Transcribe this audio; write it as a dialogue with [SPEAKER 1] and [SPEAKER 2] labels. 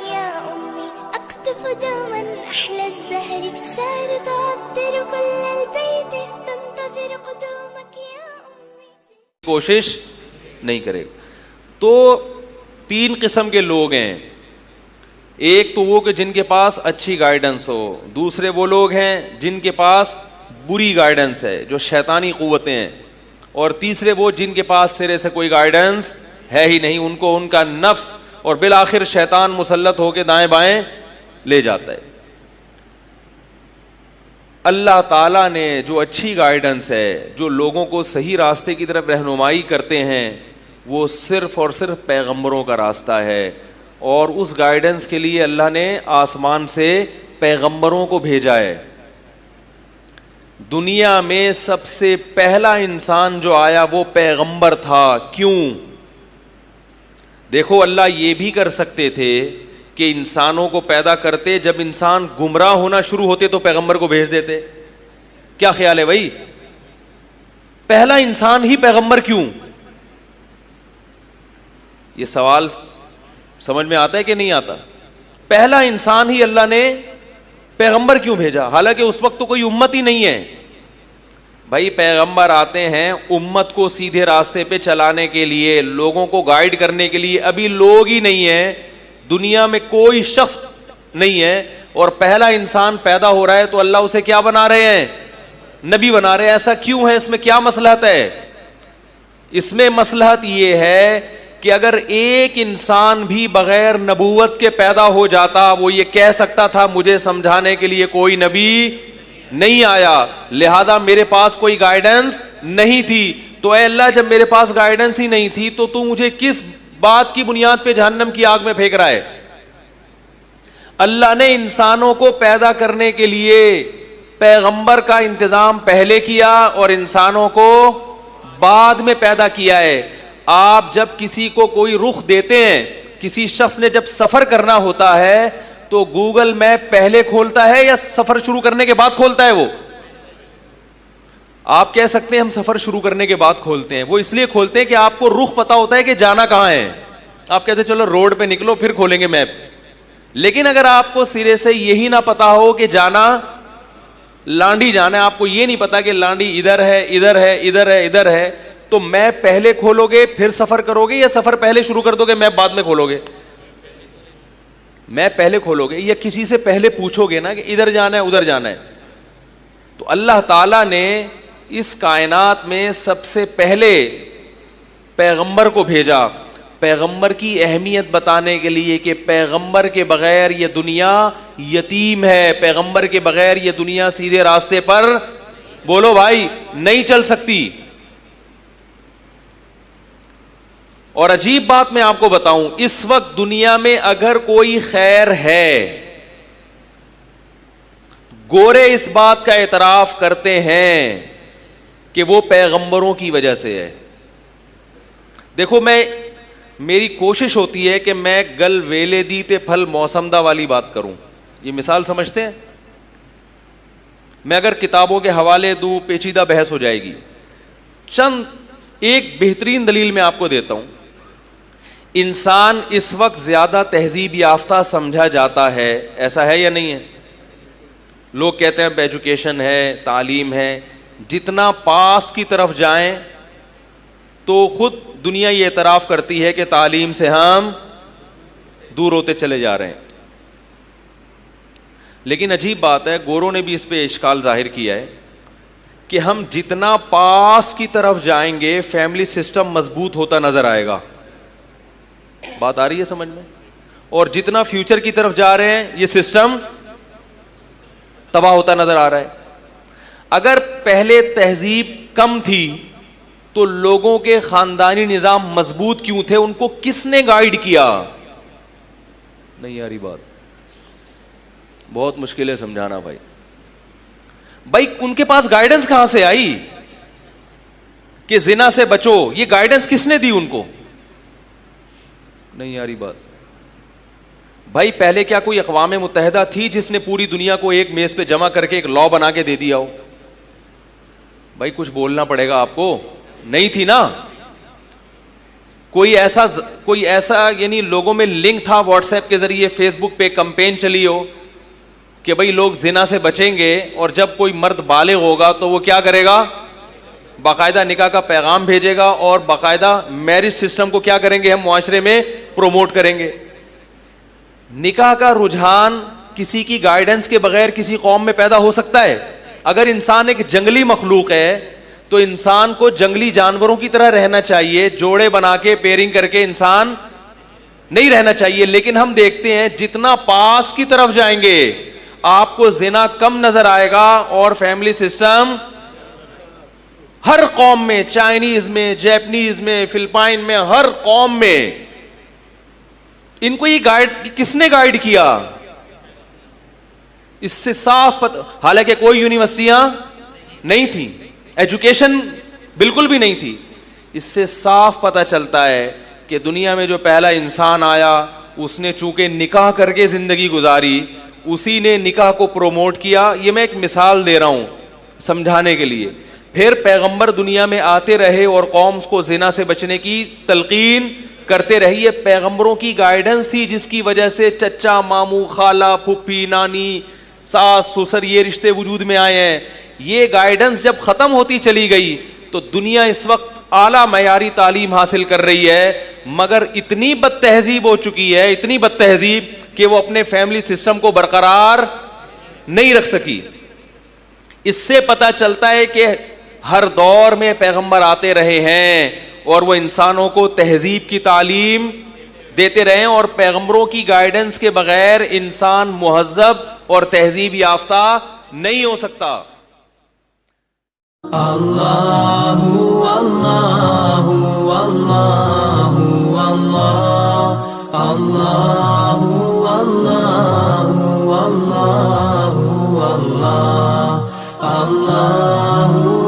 [SPEAKER 1] يا أمي أقطف دوما أحلى الزهر سار تعطر كل البيت تنتظر قدومك يا أمي.
[SPEAKER 2] کوشش نہیں کرے گا. تو تین قسم کے لوگ ہیں. ایک تو وہ کہ جن کے پاس اچھی گائیڈنس ہو, دوسرے وہ لوگ ہیں جن کے پاس بری گائیڈنس ہے, جو شیطانی قوتیں ہیں, اور تیسرے وہ جن کے پاس سرے سے کوئی گائیڈنس ہے ہی نہیں, ان کو ان کا نفس اور بالآخر شیطان مسلط ہو کے دائیں بائیں لے جاتا ہے. اللہ تعالیٰ نے جو اچھی گائیڈنس ہے, جو لوگوں کو صحیح راستے کی طرف رہنمائی کرتے ہیں, وہ صرف اور صرف پیغمبروں کا راستہ ہے, اور اس گائیڈنس کے لیے اللہ نے آسمان سے پیغمبروں کو بھیجا ہے. دنیا میں سب سے پہلا انسان جو آیا وہ پیغمبر تھا. کیوں؟ دیکھو, اللہ یہ بھی کر سکتے تھے کہ انسانوں کو پیدا کرتے, جب انسان گمراہ ہونا شروع ہوتے تو پیغمبر کو بھیج دیتے. کیا خیال ہے بھائی؟ پہلا انسان ہی پیغمبر کیوں؟ یہ سوال سمجھ میں آتا ہے کہ نہیں آتا؟ پہلا انسان ہی اللہ نے پیغمبر کیوں بھیجا, حالانکہ اس وقت تو کوئی امت ہی نہیں ہے. بھائی پیغمبر آتے ہیں امت کو سیدھے راستے پہ چلانے کے لیے, لوگوں کو گائیڈ کرنے کے لیے. ابھی لوگ ہی نہیں ہیں, دنیا میں کوئی شخص نہیں ہے, اور پہلا انسان پیدا ہو رہا ہے تو اللہ اسے کیا بنا رہے ہیں؟ نبی بنا رہے ہیں. ایسا کیوں ہے؟ اس میں کیا مصلحت ہے؟ اس میں مصلحت یہ ہے کہ اگر ایک انسان بھی بغیر نبوت کے پیدا ہو جاتا, وہ یہ کہہ سکتا تھا مجھے سمجھانے کے لیے کوئی نبی نہیں آیا, لہذا میرے پاس کوئی گائیڈنس نہیں تھی. تو اے اللہ, جب میرے پاس گائیڈنس ہی نہیں تھی تو تو مجھے کس بات کی بنیاد پہ جہنم کی آگ میں پھینک رہا ہے؟ اللہ نے انسانوں کو پیدا کرنے کے لیے پیغمبر کا انتظام پہلے کیا اور انسانوں کو بعد میں پیدا کیا ہے. آپ جب کسی کو کوئی رخ دیتے ہیں, کسی شخص نے جب سفر کرنا ہوتا ہے تو گوگل میپ پہلے کھولتا ہے یا سفر شروع کرنے کے بعد کھولتا ہے؟ وہ آپ کہہ سکتے ہیں ہم سفر شروع کرنے کے بعد کھولتے ہیں. وہ اس لیے کھولتے ہیں کہ آپ کو رخ پتا ہوتا ہے کہ جانا کہاں ہے. آپ کہتے ہیں چلو روڈ پہ نکلو پھر کھولیں گے میپ. لیکن اگر آپ کو سرے سے یہی نہ پتا ہو کہ جانا لانڈی جانا ہے, آپ کو یہ نہیں پتا کہ لانڈی ادھر ہے ادھر ہے ادھر ہے ادھر ہے, تو میپ پہلے کھولو گے پھر سفر کرو گے, یا سفر پہلے شروع کر دو گے میپ بعد میں کھولو گے؟ میپ پہلے کھولو گے, یا کسی سے پہلے پوچھو گے نا کہ ادھر جانا ہے ادھر جانا ہے. تو اللہ تعالیٰ نے اس کائنات میں سب سے پہلے پیغمبر کو بھیجا, پیغمبر کی اہمیت بتانے کے لیے کہ پیغمبر کے بغیر یہ دنیا یتیم ہے, پیغمبر کے بغیر یہ دنیا سیدھے راستے پر, بولو بھائی, نہیں چل سکتی. اور عجیب بات میں آپ کو بتاؤں, اس وقت دنیا میں اگر کوئی خیر ہے, گورے اس بات کا اعتراف کرتے ہیں کہ وہ پیغمبروں کی وجہ سے ہے. دیکھو, میری کوشش ہوتی ہے کہ میں گل ویلے دی تے پھل موسم دا والی بات کروں. یہ مثال سمجھتے ہیں؟ میں اگر کتابوں کے حوالے دوں پیچیدہ بحث ہو جائے گی. چند ایک بہترین دلیل میں آپ کو دیتا ہوں. انسان اس وقت زیادہ تہذیب یافتہ سمجھا جاتا ہے, ایسا ہے یا نہیں ہے؟ لوگ کہتے ہیں ایجوکیشن ہے, تعلیم ہے. جتنا پاس کی طرف جائیں تو خود دنیا یہ اعتراف کرتی ہے کہ تعلیم سے ہم دور ہوتے چلے جا رہے ہیں. لیکن عجیب بات ہے, گوروں نے بھی اس پہ اشکال ظاہر کیا ہے کہ ہم جتنا پاس کی طرف جائیں گے فیملی سسٹم مضبوط ہوتا نظر آئے گا. بات آ رہی ہے سمجھ میں؟ اور جتنا فیوچر کی طرف جا رہے ہیں یہ سسٹم تباہ ہوتا نظر آ رہا ہے. اگر پہلے تہذیب کم تھی تو لوگوں کے خاندانی نظام مضبوط کیوں تھے؟ ان کو کس نے گائیڈ کیا؟ نہیں یاری بات, بہت مشکل ہے سمجھانا بھائی. بھائی ان کے پاس گائیڈنس کہاں سے آئی کہ زنا سے بچو؟ یہ گائیڈنس کس نے دی ان کو؟ نہیں یاری بات. بھائی پہلے کیا کوئی اقوام متحدہ تھی جس نے پوری دنیا کو ایک میز پہ جمع کر کے ایک لا بنا کے دے دیا ہو؟ بھائی کچھ بولنا پڑے گا آپ کو. نہیں تھی نا. کوئی ایسا یعنی لوگوں میں لنک تھا واٹس ایپ کے ذریعے, فیس بک پہ کمپین چلی ہو کہ بھئی لوگ زنا سے بچیں گے, اور جب کوئی مرد بالغ ہوگا تو وہ کیا کرے گا, باقاعدہ نکاح کا پیغام بھیجے گا, اور باقاعدہ میرج سسٹم کو کیا کریں گے ہم معاشرے میں پروموٹ کریں گے. نکاح کا رجحان کسی کی گائیڈنس کے بغیر کسی قوم میں پیدا ہو سکتا ہے؟ اگر انسان ایک جنگلی مخلوق ہے تو انسان کو جنگلی جانوروں کی طرح رہنا چاہیے, جوڑے بنا کے پیئرنگ کر کے انسان نہیں رہنا چاہیے. لیکن ہم دیکھتے ہیں جتنا پاس کی طرف جائیں گے آپ کو زنا کم نظر آئے گا, اور فیملی سسٹم ہر قوم میں, چائنیز میں, جیپنیز میں, فلپائن میں, ہر قوم میں. ان کو یہ کس نے گائیڈ کیا؟ اس سے صاف پتہ, حالانکہ کوئی یونیورسٹیاں نہیں تھیں, ایجوکیشن بالکل بھی نہیں تھی, اس سے صاف پتہ چلتا ہے کہ دنیا میں جو پہلا انسان آیا اس نے چونکہ نکاح کر کے زندگی گزاری, اسی نے نکاح کو پروموٹ کیا. یہ میں ایک مثال دے رہا ہوں سمجھانے کے لیے. پھر پیغمبر دنیا میں آتے رہے اور قوم کو زنا سے بچنے کی تلقین کرتے رہے. یہ پیغمبروں کی گائیڈنس تھی جس کی وجہ سے چچا, ماموں, خالہ, پھپھی, نانی, ساس, سسر یہ رشتے وجود میں آئے ہیں. یہ گائیڈنس جب ختم ہوتی چلی گئی تو دنیا اس وقت اعلیٰ معیاری تعلیم حاصل کر رہی ہے, مگر اتنی بد تہذیب ہو چکی ہے, اتنی بد تہذیب کہ وہ اپنے فیملی سسٹم کو برقرار نہیں رکھ سکی. اس سے پتہ چلتا ہے کہ ہر دور میں پیغمبر آتے رہے ہیں اور وہ انسانوں کو تہذیب کی تعلیم دیتے رہے, اور پیغمبروں کی گائیڈنس کے بغیر انسان مہذب اور تہذیب یافتہ نہیں ہو سکتا.
[SPEAKER 3] اللہ اللہ اللہ اللہ اللہ اللہ اللہ اللہ